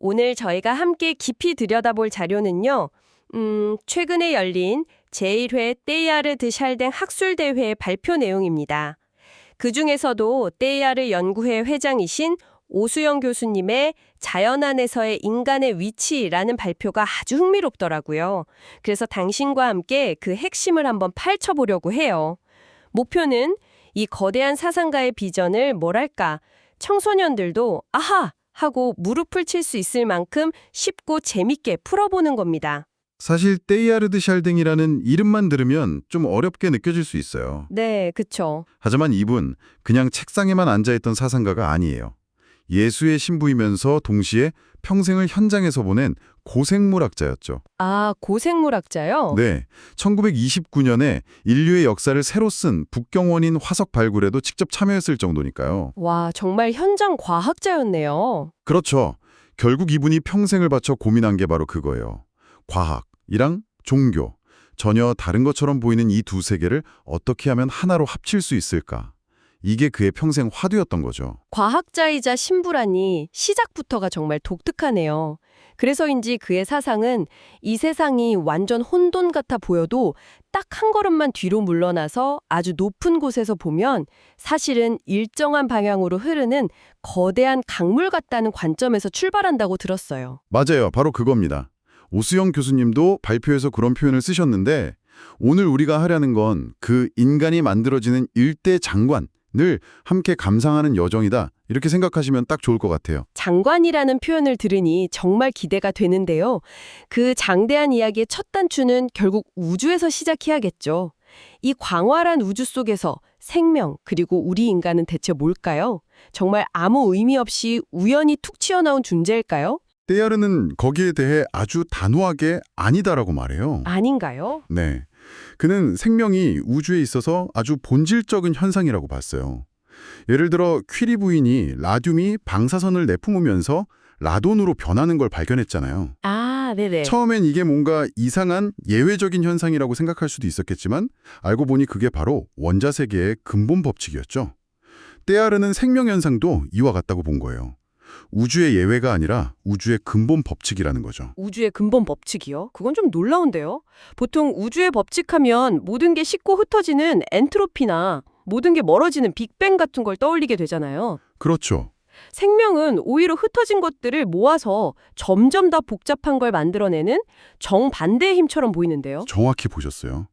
오늘 저희가 함께 깊이 들여다볼 자료는요. 최근에 열린 제1회 테이야르 드 샬댕 학술대회의 발표 내용입니다. 그중에서도 테이야르 연구회 회장이신 오수영 교수님의 자연 안에서의 인간의 위치라는 발표가 아주 흥미롭더라고요. 그래서 당신과 함께 그 핵심을 한번 파헤쳐보려고 해요. 목표는 이 거대한 사상가의 비전을 뭐랄까, 청소년들도 아하! 하고 무릎을 칠 수 있을 만큼 쉽고 재밌게 풀어보는 겁니다. 사실 테이야르드 샬댕이라는 이름만 들으면 좀 어렵게 느껴질 수 있어요. 네, 그쵸. 하지만 이분 그냥 책상에만 앉아있던 사상가가 아니에요. 예수의 신부이면서 동시에 평생을 현장에서 보낸 고생물학자였죠. 아, 고생물학자요? 네, 1929년에 인류의 역사를 새로 쓴 북경원인 화석 발굴에도 직접 참여했을 정도니까요. 와, 정말 현장 과학자였네요. 그렇죠. 결국 이분이 평생을 바쳐 고민한 게 바로 그거예요. 과학이랑 종교, 전혀 다른 것처럼 보이는 이 두 세계를 어떻게 하면 하나로 합칠 수 있을까? 이게 그의 평생 화두였던 거죠. 과학자이자 신부라니 시작부터가 정말 독특하네요. 그래서인지 그의 사상은 이 세상이 완전 혼돈 같아 보여도 딱 한 걸음만 뒤로 물러나서 아주 높은 곳에서 보면 사실은 일정한 방향으로 흐르는 거대한 강물 같다는 관점에서 출발한다고 들었어요. 맞아요. 바로 그겁니다. 오수영 교수님도 발표에서 그런 표현을 쓰셨는데 오늘 우리가 하려는 건 그 인간이 만들어지는 일대 장관을 함께 감상하는 여정이다. 이렇게 생각하시면 딱 좋을 것 같아요. 장관이라는 표현을 들으니 정말 기대가 되는데요. 그 장대한 이야기의 첫 단추는 결국 우주에서 시작해야겠죠. 이 광활한 우주 속에서 생명 그리고 우리 인간은 대체 뭘까요? 정말 아무 의미 없이 우연히 툭 튀어나온 존재일까요? 테이야르는 거기에 대해 아주 단호하게 아니다라고 말해요. 아닌가요? 네. 그는 생명이 우주에 있어서 아주 본질적인 현상이라고 봤어요. 예를 들어 퀴리 부인이 라듐이 방사선을 내뿜으면서 라돈으로 변하는 걸 발견했잖아요. 아, 네네. 처음엔 이게 뭔가 이상한 예외적인 현상이라고 생각할 수도 있었겠지만 알고 보니 그게 바로 원자세계의 근본 법칙이었죠. 테이야르는 생명 현상도 이와 같다고 본 거예요. 우주의 예외가 아니라 우주의 근본 법칙이라는 거죠. 우주의 근본 법칙이요? 그건 좀 놀라운데요. 보통 우주의 법칙하면 모든 게 식고 흩어지는 엔트로피나 모든 게 멀어지는 빅뱅 같은 걸 떠올리게 되잖아요. 그렇죠. 생명은 오히려 흩어진 것들을 모아서 점점 더 복잡한 걸 만들어내는 정반대의 힘처럼 보이는데요. 정확히 보셨어요.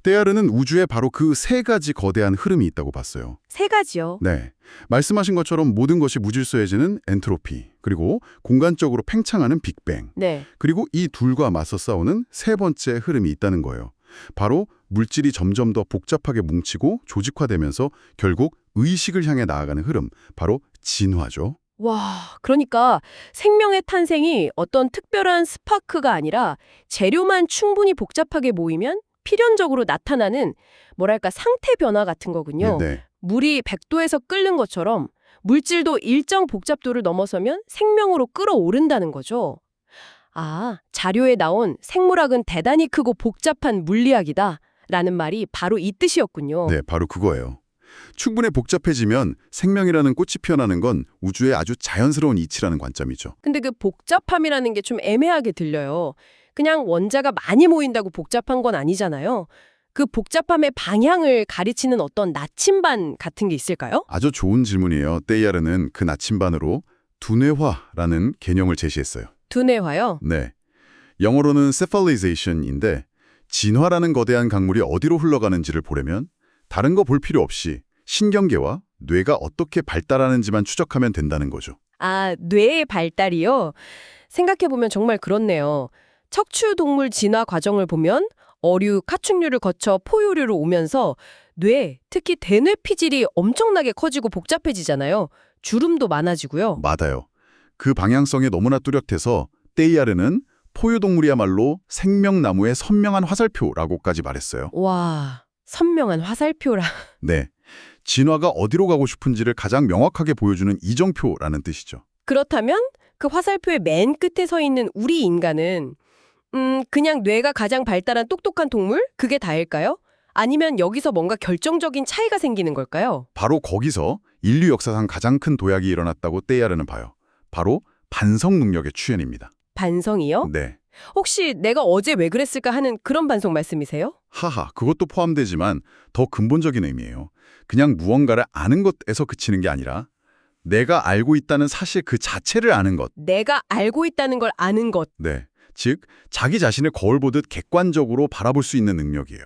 테이야르는 우주에 바로 그 세 가지 거대한 흐름이 있다고 봤어요. 세 가지요. 네, 말씀하신 것처럼 모든 것이 무질서해지는 엔트로피, 그리고 공간적으로 팽창하는 빅뱅, 네. 그리고 이 둘과 맞서 싸우는 세 번째 흐름이 있다는 거예요. 바로 물질이 점점 더 복잡하게 뭉치고 조직화되면서 결국 의식을 향해 나아가는 흐름, 바로 진화죠. 와, 그러니까 생명의 탄생이 어떤 특별한 스파크가 아니라 재료만 충분히 복잡하게 모이면 필연적으로 나타나는 뭐랄까 상태 변화 같은 거군요. 네. 물이 100도에서 끓는 것처럼 물질도 일정 복잡도를 넘어서면 생명으로 끌어오른다는 거죠. 아, 자료에 나온 생물학은 대단히 크고 복잡한 물리학이다 라는 말이 바로 이 뜻이었군요. 네, 바로 그거예요. 충분히 복잡해지면 생명이라는 꽃이 피어나는 건 우주의 아주 자연스러운 이치라는 관점이죠. 근데 그 복잡함이라는 게 좀 애매하게 들려요. 그냥 원자가 많이 모인다고 복잡한 건 아니잖아요. 그 복잡함의 방향을 가르치는 어떤 나침반 같은 게 있을까요? 아주 좋은 질문이에요. 테이야르는 그 나침반으로 두뇌화라는 개념을 제시했어요. 두뇌화요? 네, 영어로는 cephalization인데 진화라는 거대한 강물이 어디로 흘러가는지를 보려면 다른 거 볼 필요 없이 신경계와 뇌가 어떻게 발달하는지만 추적하면 된다는 거죠. 아, 뇌의 발달이요? 생각해보면 정말 그렇네요. 척추동물 진화 과정을 보면 어류, 가축류를 거쳐 포유류로 오면서 뇌, 특히 대뇌 피질이 엄청나게 커지고 복잡해지잖아요. 주름도 많아지고요. 맞아요. 그 방향성이 너무나 뚜렷해서 테이야르는 포유동물이야말로 생명나무의 선명한 화살표라고까지 말했어요. 와, 선명한 화살표라. 네, 진화가 어디로 가고 싶은지를 가장 명확하게 보여주는 이정표라는 뜻이죠. 그렇다면 그 화살표의 맨 끝에 서 있는 우리 인간은 그냥 뇌가 가장 발달한 똑똑한 동물? 그게 다일까요? 아니면 여기서 뭔가 결정적인 차이가 생기는 걸까요? 바로 거기서 인류 역사상 가장 큰 도약이 일어났다고 테이야르는 봐요. 바로 반성 능력의 출현입니다. 반성이요? 네. 혹시 내가 어제 왜 그랬을까 하는 그런 반성 말씀이세요? 하하, 그것도 포함되지만 더 근본적인 의미예요. 그냥 무언가를 아는 것에서 그치는 게 아니라 내가 알고 있다는 사실 그 자체를 아는 것. 내가 알고 있다는 걸 아는 것. 네. 즉, 자기 자신을 거울 보듯 객관적으로 바라볼 수 있는 능력이에요.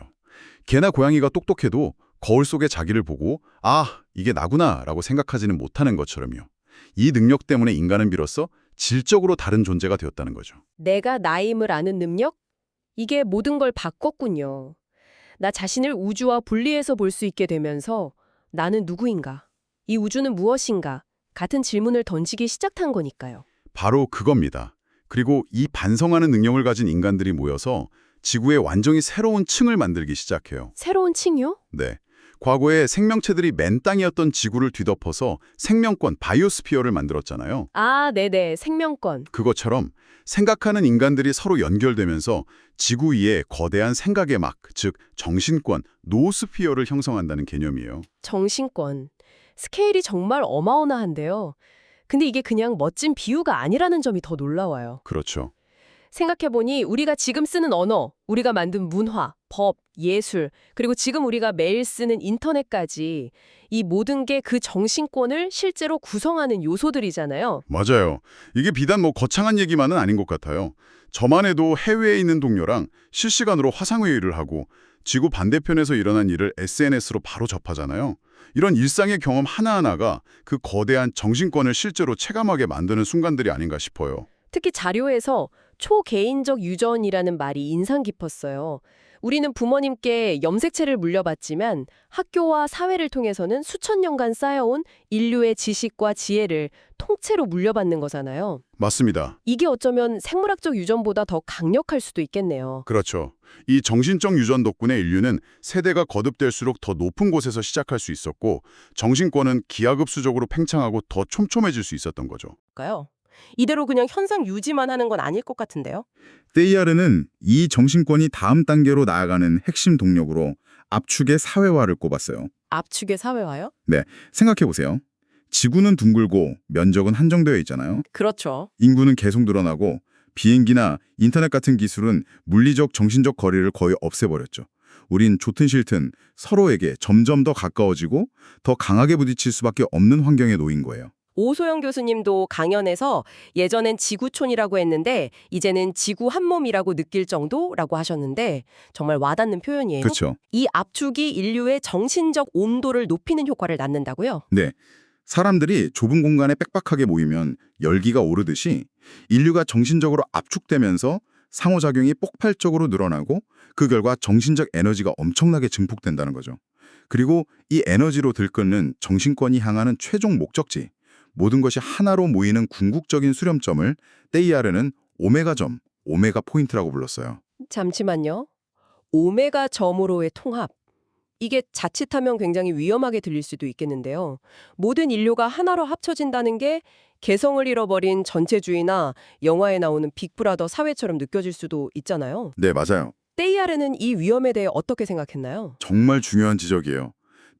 개나 고양이가 똑똑해도 거울 속에 자기를 보고 아, 이게 나구나 라고 생각하지는 못하는 것처럼요. 이 능력 때문에 인간은 비로소 질적으로 다른 존재가 되었다는 거죠. 내가 나임을 아는 능력? 이게 모든 걸 바꿨군요. 나 자신을 우주와 분리해서 볼 수 있게 되면서 나는 누구인가? 이 우주는 무엇인가? 같은 질문을 던지기 시작한 거니까요. 바로 그겁니다. 그리고 이 반성하는 능력을 가진 인간들이 모여서 지구에 완전히 새로운 층을 만들기 시작해요. 새로운 층이요? 네. 과거에 생명체들이 맨 땅이었던 지구를 뒤덮어서 생명권, 바이오스피어를 만들었잖아요. 아, 네네. 생명권. 그것처럼 생각하는 인간들이 서로 연결되면서 지구 위에 거대한 생각의 막, 즉 정신권, 노스피어를 형성한다는 개념이에요. 정신권. 스케일이 정말 어마어마한데요. 근데 이게 그냥 멋진 비유가 아니라는 점이 더 놀라워요. 그렇죠. 생각해보니 우리가 지금 쓰는 언어, 우리가 만든 문화, 법, 예술, 그리고 지금 우리가 매일 쓰는 인터넷까지 이 모든 게 그 정신권을 실제로 구성하는 요소들이잖아요. 맞아요. 이게 비단 거창한 얘기만은 아닌 것 같아요. 저만 해도 해외에 있는 동료랑 실시간으로 화상회의를 하고 지구 반대편에서 일어난 일을 SNS로 바로 접하잖아요. 이런 일상의 경험 하나하나가 그 거대한 정신권을 실제로 체감하게 만드는 순간들이 아닌가 싶어요. 특히 자료에서 초개인적 유전이라는 말이 인상 깊었어요. 우리는 부모님께 염색체를 물려받지만 학교와 사회를 통해서는 수천 년간 쌓여온 인류의 지식과 지혜를 통째로 물려받는 거잖아요. 맞습니다. 이게 어쩌면 생물학적 유전보다 더 강력할 수도 있겠네요. 그렇죠. 이 정신적 유전 덕분에 인류는 세대가 거듭될수록 더 높은 곳에서 시작할 수 있었고 정신권은 기하급수적으로 팽창하고 더 촘촘해질 수 있었던 거죠. 이대로 그냥 현상 유지만 하는 건 아닐 것 같은데요? 테이아르는 이 정신권이 다음 단계로 나아가는 핵심 동력으로 압축의 사회화를 꼽았어요. 압축의 사회화요? 생각해보세요. 지구는 둥글고 면적은 한정되어 있잖아요. 그렇죠. 인구는 계속 늘어나고 비행기나 인터넷 같은 기술은 물리적, 정신적 거리를 거의 없애버렸죠. 우린 좋든 싫든 서로에게 점점 더 가까워지고 더 강하게 부딪힐 수밖에 없는 환경에 놓인 거예요. 오소영 교수님도 강연에서 예전엔 지구촌이라고 했는데 이제는 지구 한 몸이라고 느낄 정도라고 하셨는데 정말 와닿는 표현이에요. 그렇죠. 이 압축이 인류의 정신적 온도를 높이는 효과를 낳는다고요? 네. 사람들이 좁은 공간에 빽빽하게 모이면 열기가 오르듯이 인류가 정신적으로 압축되면서 상호작용이 폭발적으로 늘어나고 그 결과 정신적 에너지가 엄청나게 증폭된다는 거죠. 그리고 이 에너지로 들끓는 정신권이 향하는 최종 목적지, 모든 것이 하나로 모이는 궁극적인 수렴점을 테이아르는 오메가점, 오메가 포인트라고 불렀어요. 잠시만요. 오메가 점으로의 통합. 이게 자칫하면 굉장히 위험하게 들릴 수도 있겠는데요. 모든 인류가 하나로 합쳐진다는 게 개성을 잃어버린 전체주의나 영화에 나오는 빅브라더 사회처럼 느껴질 수도 있잖아요. 네, 맞아요. 테이아르는 이 위험에 대해 어떻게 생각했나요? 정말 중요한 지적이에요.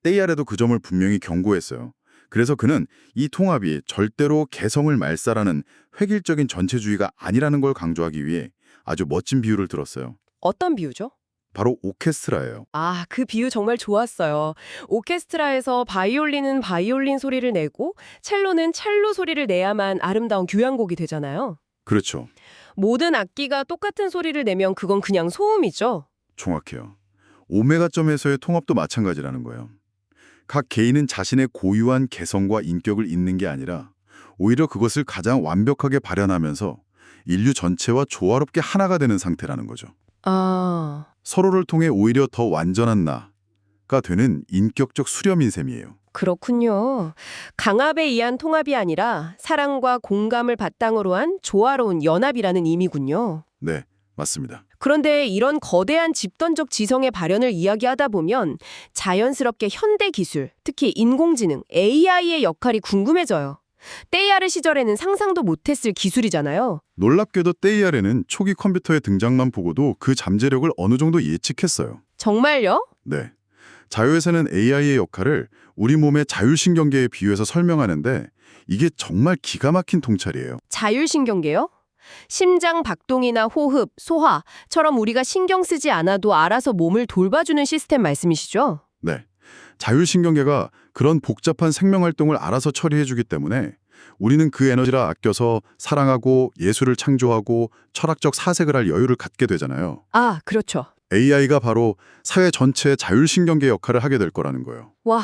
테이아르도 그 점을 분명히 경고했어요. 그래서 그는 이 통합이 절대로 개성을 말살하는 획일적인 전체주의가 아니라는 걸 강조하기 위해 아주 멋진 비유를 들었어요. 어떤 비유죠? 바로 오케스트라예요. 아, 그 비유 정말 좋았어요. 오케스트라에서 바이올린은 바이올린 소리를 내고 첼로는 첼로 소리를 내야만 아름다운 교향곡이 되잖아요. 그렇죠. 모든 악기가 똑같은 소리를 내면 그건 그냥 소음이죠. 정확해요. 오메가점에서의 통합도 마찬가지라는 거예요. 각 개인은 자신의 고유한 개성과 인격을 잇는 게 아니라 오히려 그것을 가장 완벽하게 발현하면서 인류 전체와 조화롭게 하나가 되는 상태라는 거죠. 아, 서로를 통해 오히려 더 완전한 나가 되는 인격적 수렴인 셈이에요. 그렇군요. 강압에 의한 통합이 아니라 사랑과 공감을 바탕으로 한 조화로운 연합이라는 의미군요. 네, 맞습니다. 그런데 이런 거대한 집단적 지성의 발현을 이야기하다 보면 자연스럽게 현대 기술, 특히 인공지능, AI의 역할이 궁금해져요. 테이아르 시절에는 상상도 못했을 기술이잖아요. 놀랍게도 테이아르는 초기 컴퓨터의 등장만 보고도 그 잠재력을 어느 정도 예측했어요. 정말요? 네. 자유에서는 AI의 역할을 우리 몸의 자율신경계에 비유해서 설명하는데 이게 정말 기가 막힌 통찰이에요. 자율신경계요? 심장 박동이나 호흡, 소화처럼 우리가 신경 쓰지 않아도 알아서 몸을 돌봐주는 시스템 말씀이시죠? 네. 자율신경계가 그런 복잡한 생명활동을 알아서 처리해주기 때문에 우리는 그 에너지를 아껴서 사랑하고 예술을 창조하고 철학적 사색을 할 여유를 갖게 되잖아요. 아, 그렇죠. AI가 바로 사회 전체의 자율신경계 역할을 하게 될 거라는 거예요. 와,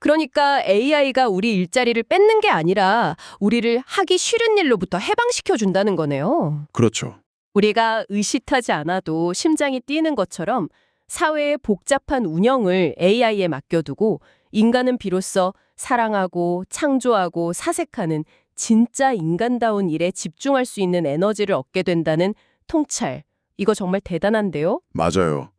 그러니까 AI가 우리 일자리를 뺏는 게 아니라 우리를 하기 싫은 일로부터 해방시켜 준다는 거네요. 그렇죠. 우리가 의식하지 않아도 심장이 뛰는 것처럼 사회의 복잡한 운영을 AI에 맡겨두고 인간은 비로소 사랑하고 창조하고 사색하는 진짜 인간다운 일에 집중할 수 있는 에너지를 얻게 된다는 통찰. 이거 정말 대단한데요? 맞아요.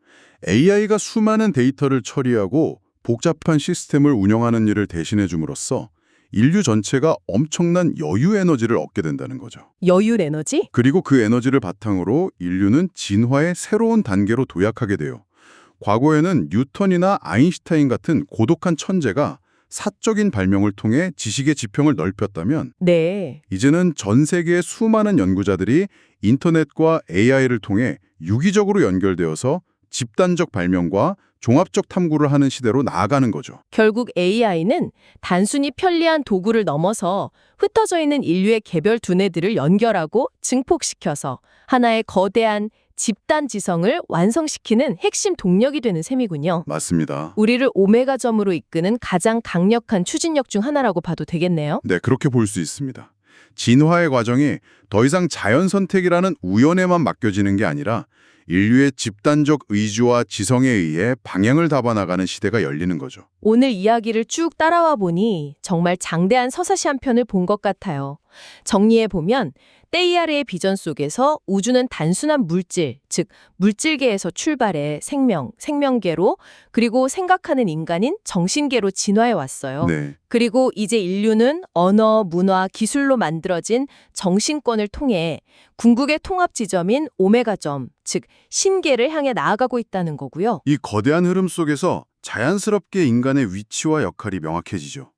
AI가 수많은 데이터를 처리하고 복잡한 시스템을 운영하는 일을 대신해 줌으로써 인류 전체가 엄청난 여유 에너지를 얻게 된다는 거죠. 여유 에너지? 그리고 그 에너지를 바탕으로 인류는 진화의 새로운 단계로 도약하게 돼요. 과거에는 뉴턴이나 아인슈타인 같은 고독한 천재가 사적인 발명을 통해 지식의 지평을 넓혔다면 네. 이제는 전 세계의 수많은 연구자들이 인터넷과 AI를 통해 유기적으로 연결되어서 집단적 발명과 종합적 탐구를 하는 시대로 나아가는 거죠. 결국 AI는 단순히 편리한 도구를 넘어서 흩어져 있는 인류의 개별 두뇌들을 연결하고 증폭시켜서 하나의 거대한 집단 지성을 완성시키는 핵심 동력이 되는 셈이군요. 맞습니다. 우리를 오메가점으로 이끄는 가장 강력한 추진력 중 하나라고 봐도 되겠네요. 네, 그렇게 볼 수 있습니다. 진화의 과정이 더 이상 자연 선택이라는 우연에만 맡겨지는 게 아니라 인류의 집단적 의지와 지성에 의해 방향을 잡아나가는 시대가 열리는 거죠. 오늘 이야기를 쭉 따라와 보니 정말 장대한 서사시 한 편을 본 것 같아요. 정리해보면 떼이아르의 비전 속에서 우주는 단순한 물질, 즉 물질계에서 출발해 생명계로 그리고 생각하는 인간인 정신계로 진화해 왔어요. 네, 그리고 이제 인류는 언어, 문화, 기술로 만들어진 정신권을 통해 궁극의 통합 지점인 오메가점, 즉 신계를 향해 나아가고 있다는 거고요. 이 거대한 흐름 속에서 자연스럽게 인간의 위치와 역할이 명확해지죠.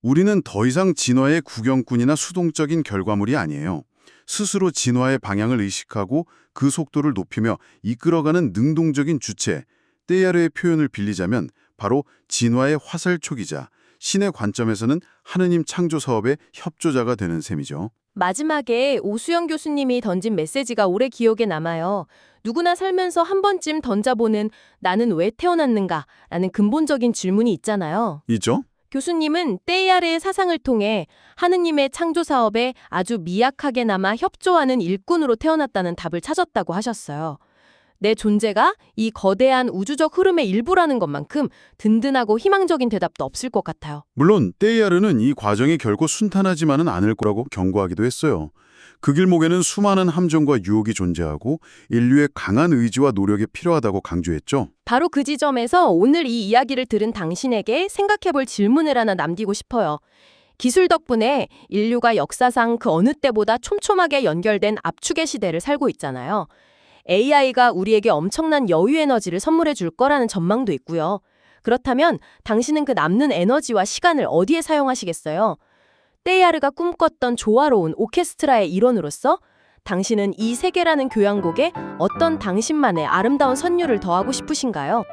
우리는 더 이상 진화의 구경꾼이나 수동적인 결과물이 아니에요. 스스로 진화의 방향을 의식하고 그 속도를 높이며 이끌어가는 능동적인 주체, 떼야르의 표현을 빌리자면 바로 진화의 화살촉이자 신의 관점에서는 하느님 창조 사업의 협조자가 되는 셈이죠. 마지막에 오수영 교수님이 던진 메시지가 오래 기억에 남아요. 누구나 살면서 한 번쯤 던져보는 나는 왜 태어났는가? 라는 근본적인 질문이 있잖아요. 있죠? 교수님은 떼이아르의 사상을 통해 하느님의 창조 사업에 아주 미약하게나마 협조하는 일꾼으로 태어났다는 답을 찾았다고 하셨어요. 내 존재가 이 거대한 우주적 흐름의 일부라는 것만큼 든든하고 희망적인 대답도 없을 것 같아요. 물론 떼야르는 이 과정이 결코 순탄하지만은 않을 거라고 경고하기도 했어요. 그 길목에는 수많은 함정과 유혹이 존재하고 인류의 강한 의지와 노력이 필요하다고 강조했죠. 바로 그 지점에서 오늘 이 이야기를 들은 당신에게 생각해볼 질문을 하나 남기고 싶어요. 기술 덕분에 인류가 역사상 그 어느 때보다 촘촘하게 연결된 압축의 시대를 살고 있잖아요. AI가 우리에게 엄청난 여유 에너지를 선물해 줄 거라는 전망도 있고요. 그렇다면 당신은 그 남는 에너지와 시간을 어디에 사용하시겠어요? 떼야르가 꿈꿨던 조화로운 오케스트라의 일원으로서 당신은 이 세계라는 교향곡에 어떤 당신만의 아름다운 선율을 더하고 싶으신가요?